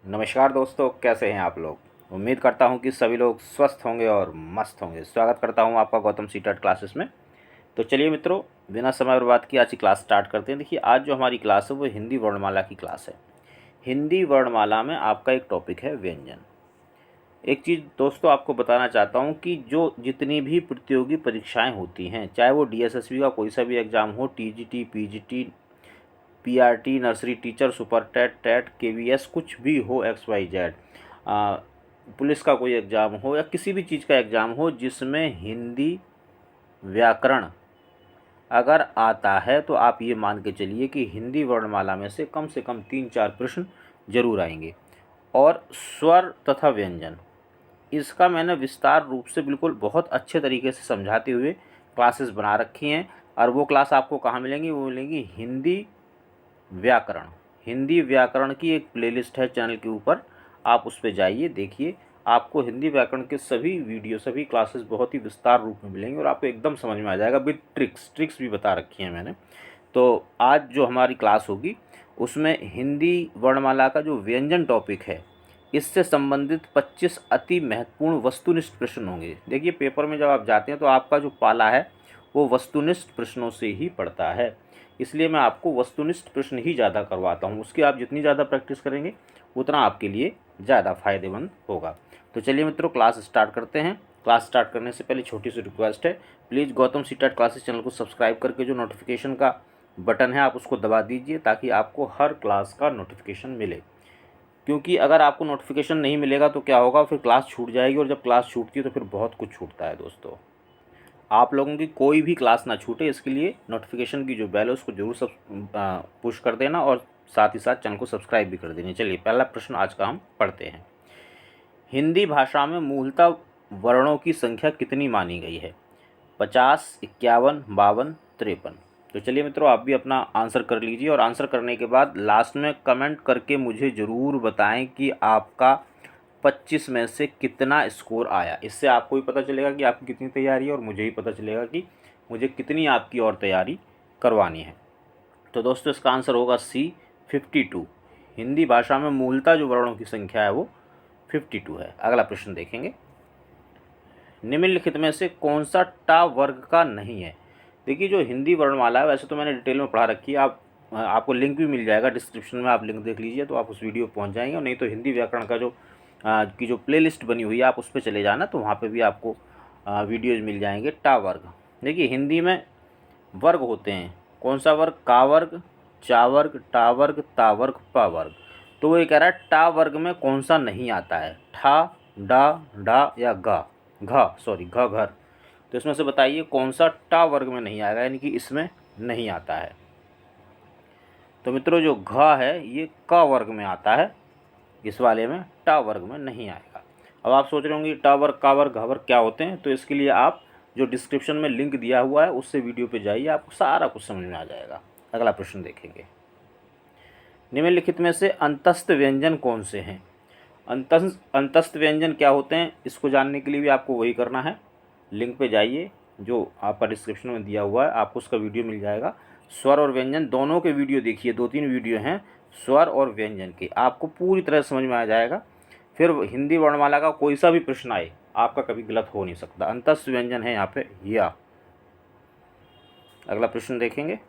नमस्कार दोस्तों, कैसे हैं आप लोग। उम्मीद करता हूं कि सभी लोग स्वस्थ होंगे और मस्त होंगे। स्वागत करता हूं आपका गौतम सीटेट क्लासेस में। तो चलिए मित्रों, बिना समय बर्बाद किए आज की क्लास स्टार्ट करते हैं। देखिए, आज जो हमारी क्लास है वो हिंदी वर्णमाला की क्लास है। हिंदी वर्णमाला में आपका एक टॉपिक है व्यंजन। एक चीज़ दोस्तों आपको बताना चाहता हूँ कि जो जितनी भी प्रतियोगी परीक्षाएँ होती हैं, चाहे वो DSSB का कोई सा भी एग्ज़ाम हो, TGT, PGT, PRT, nursery teacher, super TET, TET, KVS, कुछ भी हो, XYZ, पुलिस का कोई एग्ज़ाम हो या किसी भी चीज़ का एग्ज़ाम हो जिसमें हिंदी व्याकरण अगर आता है तो आप ये मान के चलिए कि हिंदी वर्णमाला में से कम 3-4 प्रश्न जरूर आएंगे। और स्वर तथा व्यंजन, इसका मैंने विस्तार रूप से बिल्कुल बहुत अच्छे तरीके से समझाते हुए क्लासेस बना रखी हैं। और वो क्लास आपको कहाँ मिलेंगी? वो मिलेंगी हिंदी व्याकरण की एक प्लेलिस्ट है चैनल के ऊपर, आप उस पर जाइए, देखिए। आपको हिंदी व्याकरण के सभी वीडियो, सभी क्लासेस बहुत ही विस्तार रूप में मिलेंगे और आपको एकदम समझ में आ जाएगा। विद ट्रिक्स भी बता रखी हैं मैंने। तो आज जो हमारी क्लास होगी उसमें हिंदी वर्णमाला का जो व्यंजन टॉपिक है, इससे संबंधित 25 अति महत्वपूर्ण वस्तुनिष्ठ प्रश्न होंगे। देखिए, पेपर में जब आप जाते हैं तो आपका जो पाला है वो वस्तुनिष्ठ प्रश्नों से ही पड़ता है, इसलिए मैं आपको वस्तुनिष्ठ प्रश्न ही ज़्यादा करवाता हूँ। उसकी आप जितनी ज़्यादा प्रैक्टिस करेंगे उतना आपके लिए ज़्यादा फ़ायदेमंद होगा। तो चलिए मित्रों, क्लास स्टार्ट करते हैं। क्लास स्टार्ट करने से पहले छोटी सी रिक्वेस्ट है, please Gautam CTET classes channel को सब्सक्राइब करके जो नोटिफिकेशन का बटन है आप उसको दबा दीजिए, ताकि आपको हर क्लास का नोटिफिकेशन मिले। क्योंकि अगर आपको नोटिफिकेशन नहीं मिलेगा तो क्या होगा, फिर क्लास छूट जाएगी, और जब क्लास छूटती है तो फिर बहुत कुछ छूटता है दोस्तों। आप लोगों की कोई भी क्लास ना छूटे, इसके लिए नोटिफिकेशन की जो बेल है उसको जरूर सब पुश कर देना, और साथ ही साथ चैनल को सब्सक्राइब भी कर देना। चलिए, पहला प्रश्न आज का हम पढ़ते हैं। हिंदी भाषा में मूलतः वर्णों की संख्या कितनी मानी गई है? 50, 51, 52, 53। तो चलिए मित्रों, आप भी अपना आंसर कर लीजिए, और आंसर करने के बाद लास्ट में कमेंट करके मुझे ज़रूर बताएं कि आपका 25 में से कितना स्कोर आया। इससे आपको भी पता चलेगा कि आपकी कितनी तैयारी है, और मुझे भी पता चलेगा कि मुझे कितनी आपकी और तैयारी करवानी है। तो दोस्तों, इसका आंसर होगा C, 52। हिंदी भाषा में मूलतः जो वर्णों की संख्या है वो 52 है। अगला प्रश्न देखेंगे। निम्नलिखित में से कौन सा टा वर्ग का नहीं है? देखिए, जो हिंदी वर्णमाला है वैसे तो मैंने डिटेल में पढ़ा रखी है, आपको लिंक भी मिल जाएगा डिस्क्रिप्शन में, आप लिंक देख लीजिए तो आप उस वीडियो पहुंच जाएंगे। और नहीं तो हिंदी व्याकरण का जो प्लेलिस्ट बनी हुई है आप उस पर चले जाना, तो वहाँ पे भी आपको वीडियोज मिल जाएंगे। टा वर्ग, देखिए हिंदी में वर्ग होते हैं। कौन सा वर्ग? का वर्ग, चा वर्ग, टा वर्ग, ता वर्ग, पा वर्ग। तो वो ये कह रहा है टा वर्ग में कौन सा नहीं आता है? ठा, डा, ढा या गा, घ घर। तो इसमें से बताइए कौन सा टा वर्ग में नहीं आएगा, यानी कि इसमें नहीं आता है। तो मित्रों, जो घ है ये क वर्ग में आता है, इस वाले में टा वर्ग में नहीं आएगा। अब आप सोच रहे होंगे टा वर्ग, का वर्ग, घ वर्ग क्या होते हैं, तो इसके लिए आप जो डिस्क्रिप्शन में लिंक दिया हुआ है उससे वीडियो पे जाइए, आपको सारा कुछ समझ में आ जाएगा। अगला प्रश्न देखेंगे। निम्नलिखित में से अंतस्थ व्यंजन कौन से हैं? अंतस्थ व्यंजन क्या होते हैं, इसको जानने के लिए भी आपको वही करना है, लिंक पे जाइए जो आपका डिस्क्रिप्शन में दिया हुआ है, आपको उसका वीडियो मिल जाएगा। स्वर और व्यंजन दोनों के वीडियो देखिए, 2-3 वीडियो हैं स्वर और व्यंजन के, आपको पूरी तरह समझ में आ जाएगा। फिर हिंदी वर्णमाला का कोई सा भी प्रश्न आए आपका कभी गलत हो नहीं सकता। अंतस्थ व्यंजन है यहाँ पे या। अगला प्रश्न देखेंगे।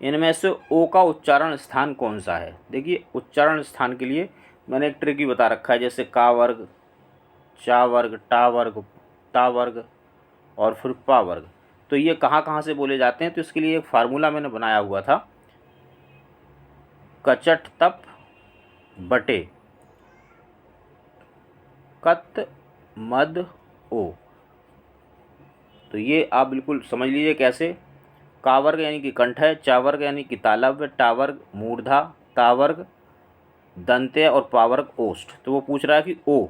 इनमें से ओ का उच्चारण स्थान कौन सा है? देखिए, उच्चारण स्थान के लिए मैंने एक ट्रिक ही बता रखा है, जैसे का वर्ग, चा वर्ग, टा वर्ग, ता वर्ग और फिर पा वर्ग। तो ये कहाँ कहाँ से बोले जाते हैं, तो इसके लिए एक फार्मूला मैंने बनाया हुआ था, कचट तप बटे कत मद ओ। तो ये आप बिल्कुल समझ लीजिए कैसे। का वर्ग यानी कि कंठ है, चा वर्ग यानी कि तालव्य, टा वर्ग मूर्धा, ता वर्ग दंत्य और पा वर्ग ओष्ठ। तो वो पूछ रहा है कि ओ,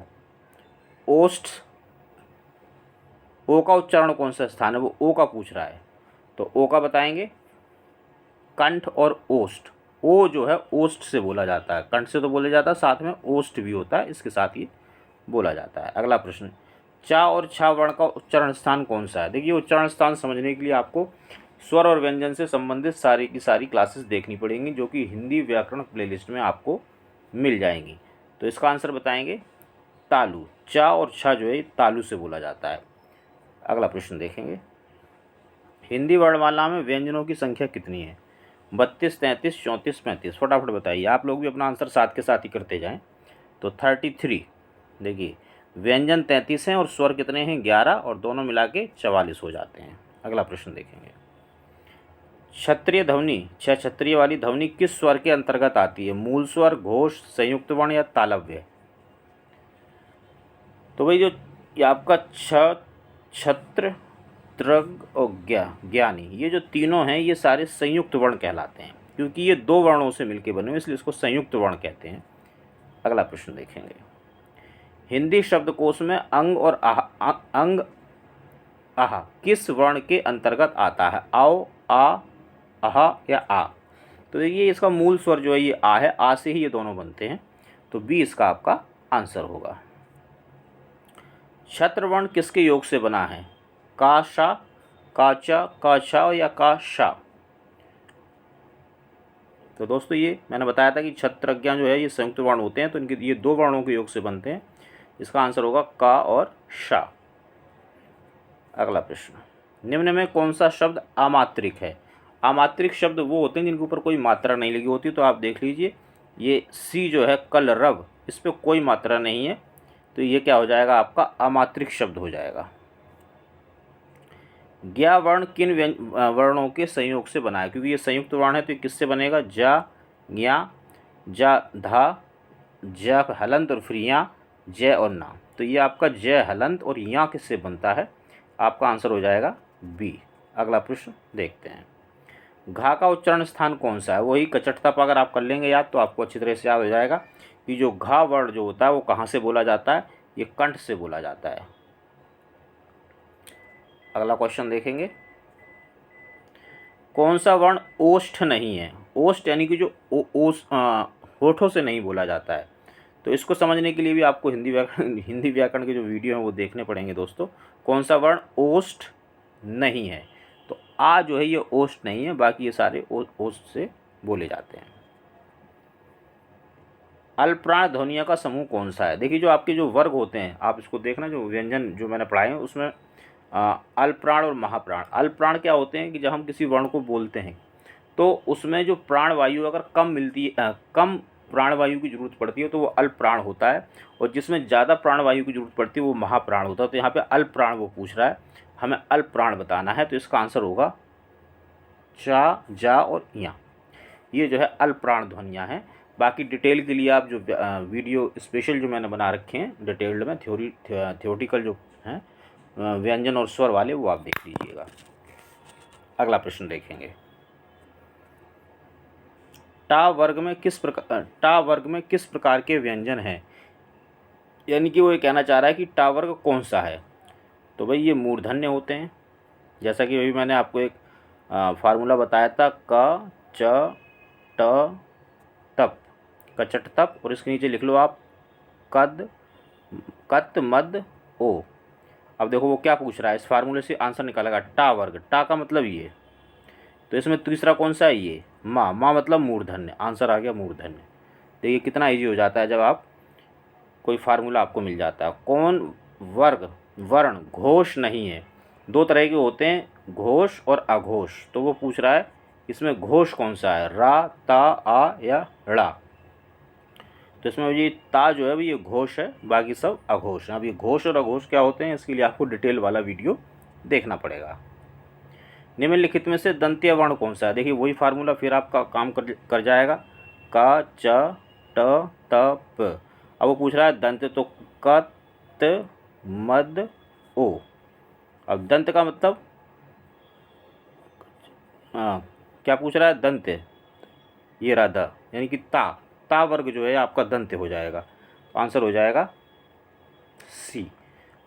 ओष्ठ, ओ का उच्चारण कौन सा स्थान है, वो ओ का पूछ रहा है। तो ओ का बताएंगे कंठ और ओष्ठ। ओ जो है ओष्ठ से बोला जाता है, कंठ से तो बोला जाता है, साथ में ओष्ठ भी होता है, इसके साथ ही बोला जाता है। अगला प्रश्न, चा और छा वर्ण का उच्चारण स्थान कौन सा है? देखिए, उच्चारण स्थान समझने के लिए आपको स्वर और व्यंजन से संबंधित सारी की सारी क्लासेस देखनी पड़ेंगी, जो कि हिंदी व्याकरण प्लेलिस्ट में आपको मिल जाएंगी। तो इसका आंसर बताएंगे तालु। चा और छा जो है तालु से बोला जाता है। अगला प्रश्न देखेंगे, हिंदी वर्णमाला में व्यंजनों की संख्या कितनी है? 32, 33, 34, 35। फटाफट बताइए, आप लोग भी अपना आंसर साथ के साथ ही करते जाएं। तो 33, देखिए व्यंजन 33 हैं और स्वर कितने हैं? 11, और दोनों मिला के 44 हो जाते हैं। अगला प्रश्न देखेंगे, क्षत्रिय ध्वनि, छह क्षत्रिय वाली ध्वनि किस स्वर के अंतर्गत आती है? मूल स्वर, घोष, संयुक्त वर्ण या तालव्य? तो भाई जो ये आपका छत्र, त्रग और ज्ञानी, ये जो तीनों हैं ये सारे संयुक्त वर्ण कहलाते हैं, क्योंकि ये दो वर्णों से मिलकर बने हुए, इसलिए इसको संयुक्त वर्ण कहते हैं। अगला प्रश्न देखेंगे, हिंदी शब्दकोश में अंग और अंग आह किस वर्ण के अंतर्गत आता है? आओ, आ, आहा या आ? तो देखिए इसका मूल स्वर जो है ये आ है, आ से ही ये दोनों बनते हैं, तो बी इसका आपका आंसर होगा। छत्रवर्ण किसके योग से बना है? का, शा, काचा, काछा या का, शा? तो दोस्तों ये मैंने बताया था कि छत्रज्ञ जो है ये संयुक्त वर्ण होते हैं, तो इनके ये दो वर्णों के योग से बनते हैं। इसका आंसर होगा का और शा। अगला प्रश्न, निम्न में कौन सा शब्द अमात्रिक है? अमात्रिक शब्द वो होते हैं जिनके ऊपर कोई मात्रा नहीं लगी होती। तो आप देख लीजिए, ये सी जो है कलरव, इस पर कोई मात्रा नहीं है, तो ये क्या हो जाएगा? आपका अमात्रिक शब्द हो जाएगा। ज्ञा वर्ण किन वर्णों के संयोग से बना है? क्योंकि ये संयुक्त वर्ण है तो ये किससे बनेगा? जा, ज्ञा, जा, धा, ज हलंत और फिर या, जय और ना। तो ये आपका जय हलंत और या किससे बनता है? आपका आंसर हो जाएगा बी। अगला प्रश्न देखते हैं, घा का उच्चारण स्थान कौन सा है? वही कचटता पर अगर आप कर लेंगे याद तो आपको अच्छी तरह से याद हो जाएगा कि जो घा वर्ण जो होता है वो कहाँ से बोला जाता है? ये कंठ से बोला जाता है। अगला क्वेश्चन देखेंगे, कौन सा वर्ण ओष्ठ नहीं है? ओष्ठ यानी कि जो होठों से नहीं बोला जाता है। तो इसको समझने के लिए भी आपको हिंदी व्याकरण के जो वीडियो हैं वो देखने पड़ेंगे दोस्तों। कौन सा वर्ण ओष्ठ नहीं है? तो आ जो है ये ओष्ठ नहीं है, बाकी ये सारे ओष्ठ से बोले जाते हैं। अल्पप्राण ध्वनियों का समूह कौन सा है? देखिए जो आपके जो वर्ग होते हैं, आप इसको देखना, जो व्यंजन जो मैंने पढ़ाए हैं उसमें अल्पप्राण और महाप्राण। अल्पप्राण क्या होते हैं कि जब हम किसी वर्ण को बोलते हैं तो उसमें जो प्राण वायु अगर कम मिलती है, कम प्राण वायु की जरूरत पड़ती है तो वो अल्प प्राण होता है, और जिसमें ज़्यादा प्राण वायु की जरूरत पड़ती है वो महाप्राण होता है। तो यहाँ पे अल्प प्राण वो पूछ रहा है, हमें अल्प प्राण बताना है, तो इसका आंसर होगा चा, जा और या। ये जो है अल्प प्राण ध्वनियाँ हैं। बाकी डिटेल के लिए आप जो वीडियो स्पेशल जो मैंने बना रखे हैं डिटेल्ड में, थ्योरेटिकल जो हैं व्यंजन और स्वर वाले, वो आप देख लीजिएगा। अगला प्रश्न देखेंगे, टा वर्ग में किस प्रकार के व्यंजन हैं? यानी कि वो ये कहना चाह रहा है कि टा वर्ग कौन सा है? तो भाई ये मूर्धन्य होते हैं, जैसा कि अभी मैंने आपको एक फार्मूला बताया था, क, च, ट, तप, कचट तप, और इसके नीचे लिख लो आप कद, कत, मद, ओ। अब देखो वो क्या पूछ रहा है, इस फार्मूले से आंसर निकालेगा टा वर्ग। टा का मतलब ये, तो इसमें तीसरा कौन सा है? ये माँ। माँ मतलब मूर्धन्य, आंसर आ गया मूर्धन्य। देखिए कितना इजी हो जाता है जब आप कोई फार्मूला आपको मिल जाता है। कौन वर्ग वर्ण घोष नहीं है? दो तरह के होते हैं, घोष और अघोष। तो वो पूछ रहा है इसमें घोष कौन सा है? रा, ता, आ या ड़ा? तो इसमें ये ता जो है ये घोष है, बाकी सब अघोष है। अब ये घोष और अघोष क्या होते हैं इसके लिए आपको डिटेल वाला वीडियो देखना पड़ेगा। निम्नलिखित में से दंत्य वर्ण कौन सा है? देखिए वही फार्मूला फिर आपका काम कर जाएगा, का, च, ट, त, प। अब वो पूछ रहा है दंत, तो क, त, मद, ओ। अब दंत का मतलब क्या पूछ रहा है? दंत, ये रहा द, यानी कि ता वर्ग जो है आपका दंत हो जाएगा। तो आंसर हो जाएगा सी।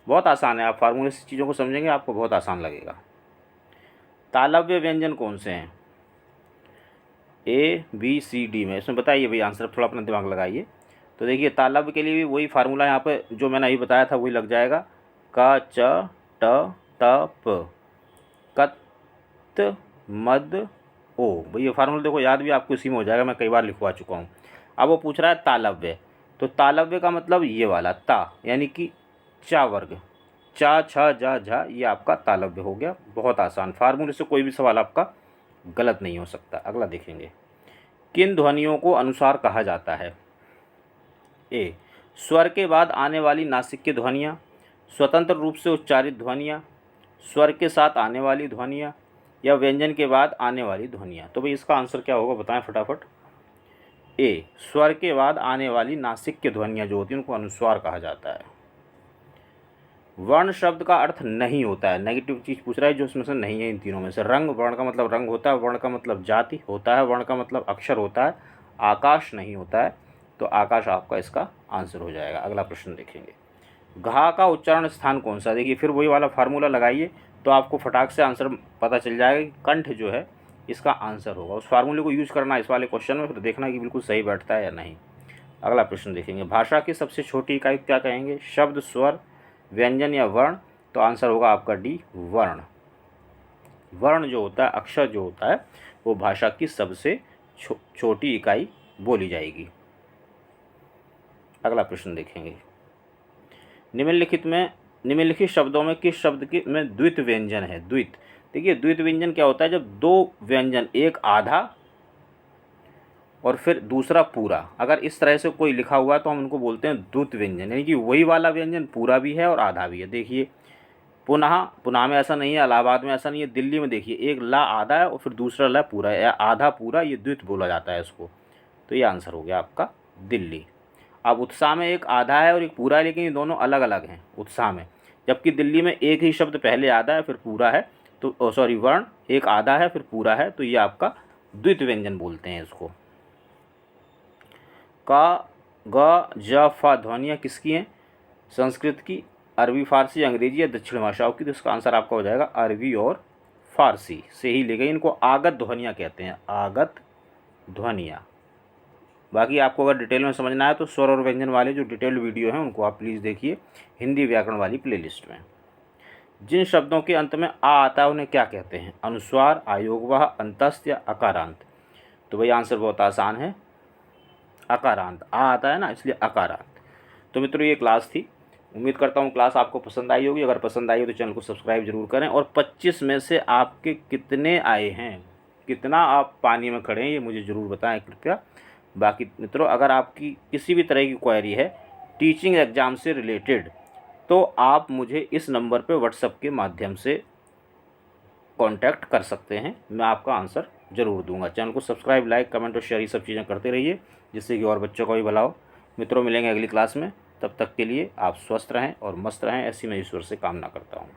बहुत आसान है, आप फार्मूले से चीज़ों को समझेंगे आपको बहुत आसान लगेगा। तालव्य व्यंजन कौन से हैं? ए, बी, सी, डी में, इसमें बताइए भाई आंसर, थोड़ा अपना दिमाग लगाइए। तो देखिए तालव्य के लिए भी वही फार्मूला यहाँ पे जो मैंने अभी बताया था वही लग जाएगा, का, च, ट, त, प, कत, मद, ओ। भाई ये फार्मूला देखो याद भी आपको इसी में हो जाएगा, मैं कई बार लिखवा चुका हूँ। अब वो पूछ रहा है तालव्य, तो तालव्य का मतलब ये वाला ता, यानी कि चा वर्ग, चा छ जा झा, ये आपका तालव्य हो गया। बहुत आसान, फार्मूले से कोई भी सवाल आपका गलत नहीं हो सकता। अगला देखेंगे, किन ध्वनियों को अनुस्वार कहा जाता है? ए, स्वर के बाद आने वाली नासिक ध्वनियाँ, स्वतंत्र रूप से उच्चारित ध्वनियाँ, स्वर के साथ आने वाली ध्वनियाँ, या व्यंजन के बाद आने वाली ध्वनियाँ। तो भाई इसका आंसर क्या होगा, बताएं फटाफट। ए, स्वर के बाद आने वाली नासिक ध्वनियाँ जो होती हैं उनको अनुस्वार कहा जाता है। वर्ण शब्द का अर्थ नहीं होता है, नेगेटिव चीज़ पूछ रहा है जो उसमें से नहीं है इन तीनों में से। रंग, वर्ण का मतलब रंग होता है, वर्ण का मतलब जाति होता है, वर्ण का मतलब अक्षर होता है, आकाश नहीं होता है, तो आकाश आपका इसका आंसर हो जाएगा। अगला प्रश्न देखेंगे, घा का उच्चारण स्थान कौन सा? देखिए फिर वही वाला फार्मूला लगाइए तो आपको फटाक से आंसर पता चल जाएगा कि कंठ जो है इसका आंसर होगा। उस फार्मूले को यूज़ करना इस वाले क्वेश्चन में, फिर देखना कि बिल्कुल सही बैठता है या नहीं। अगला प्रश्न देखेंगे, भाषा की सबसे छोटी इकाई क्या कहेंगे? शब्द, स्वर, व्यंजन या वर्ण? तो आंसर होगा आपका डी, वर्ण। वर्ण जो होता है, अक्षर जो होता है, वो भाषा की सबसे छोटी इकाई बोली जाएगी। अगला प्रश्न देखेंगे, निम्नलिखित शब्दों में किस शब्द के में द्वित व्यंजन है? द्वित, देखिए द्वित व्यंजन क्या होता है, जब दो व्यंजन, एक आधा और फिर दूसरा पूरा, अगर इस तरह से कोई लिखा हुआ है तो हम उनको बोलते हैं द्वित व्यंजन, यानी कि वही वाला व्यंजन पूरा भी है और आधा भी है। देखिए पुनः में ऐसा नहीं है, इलाहाबाद में ऐसा नहीं है, दिल्ली में देखिए एक ला आधा है और फिर दूसरा ला पूरा है, या आधा पूरा, ये द्वित बोला जाता है इसको। तो ये आंसर हो गया आपका दिल्ली। अब उत्साह में एक आधा है और एक पूरा है, लेकिन ये दोनों अलग अलग हैं उत्साह में, जबकि दिल्ली में एक ही शब्द पहले आधा है फिर पूरा है, तो वर्ण एक आधा है फिर पूरा है, तो ये आपका द्वित व्यंजन बोलते हैं इसको। का, ग, ज, फ ध्वनियाँ किसकी हैं? संस्कृत की, अरबी, फारसी, अंग्रेजी या दक्षिण भाषाओं की? तो इसका आंसर आपका हो जाएगा अरबी और फारसी से ही ले गई। इनको आगत ध्वनियाँ कहते हैं, आगत ध्वनियाँ। बाकी आपको अगर डिटेल में समझना है तो स्वर और व्यंजन वाले जो डिटेल्ड वीडियो हैं उनको आप प्लीज़ देखिए हिंदी व्याकरण वाली प्लेलिस्ट में। जिन शब्दों के अंत में आ आता है उन्हें क्या कहते हैं? अनुस्वार, आयोगवाह, अंतस्थ या अकारांत? तो भाई आंसर बहुत आसान है, अकारांत। आ आता है ना, इसलिए अकारांत। तो मित्रों ये क्लास थी, उम्मीद करता हूँ क्लास आपको पसंद आई होगी। अगर पसंद आई हो तो चैनल को सब्सक्राइब जरूर करें। और 25 में से आपके कितने आए हैं, कितना आप पानी में खड़े हैं, ये मुझे ज़रूर बताएं कृपया। बाकी मित्रों अगर आपकी किसी भी तरह की क्वेरी है टीचिंग एग्ज़ाम से रिलेटेड, तो आप मुझे इस नंबर पे व्हाट्सएप के माध्यम से कांटेक्ट कर सकते हैं, मैं आपका आंसर ज़रूर दूंगा। चैनल को सब्सक्राइब, लाइक, कमेंट और शेयर ये सब चीज़ें करते रहिए, जिससे कि और बच्चों का भी भला हो। मित्रों मिलेंगे अगली क्लास में, तब तक के लिए आप स्वस्थ रहें और मस्त रहें, ऐसी मैं ईश्वर से कामना करता हूँ।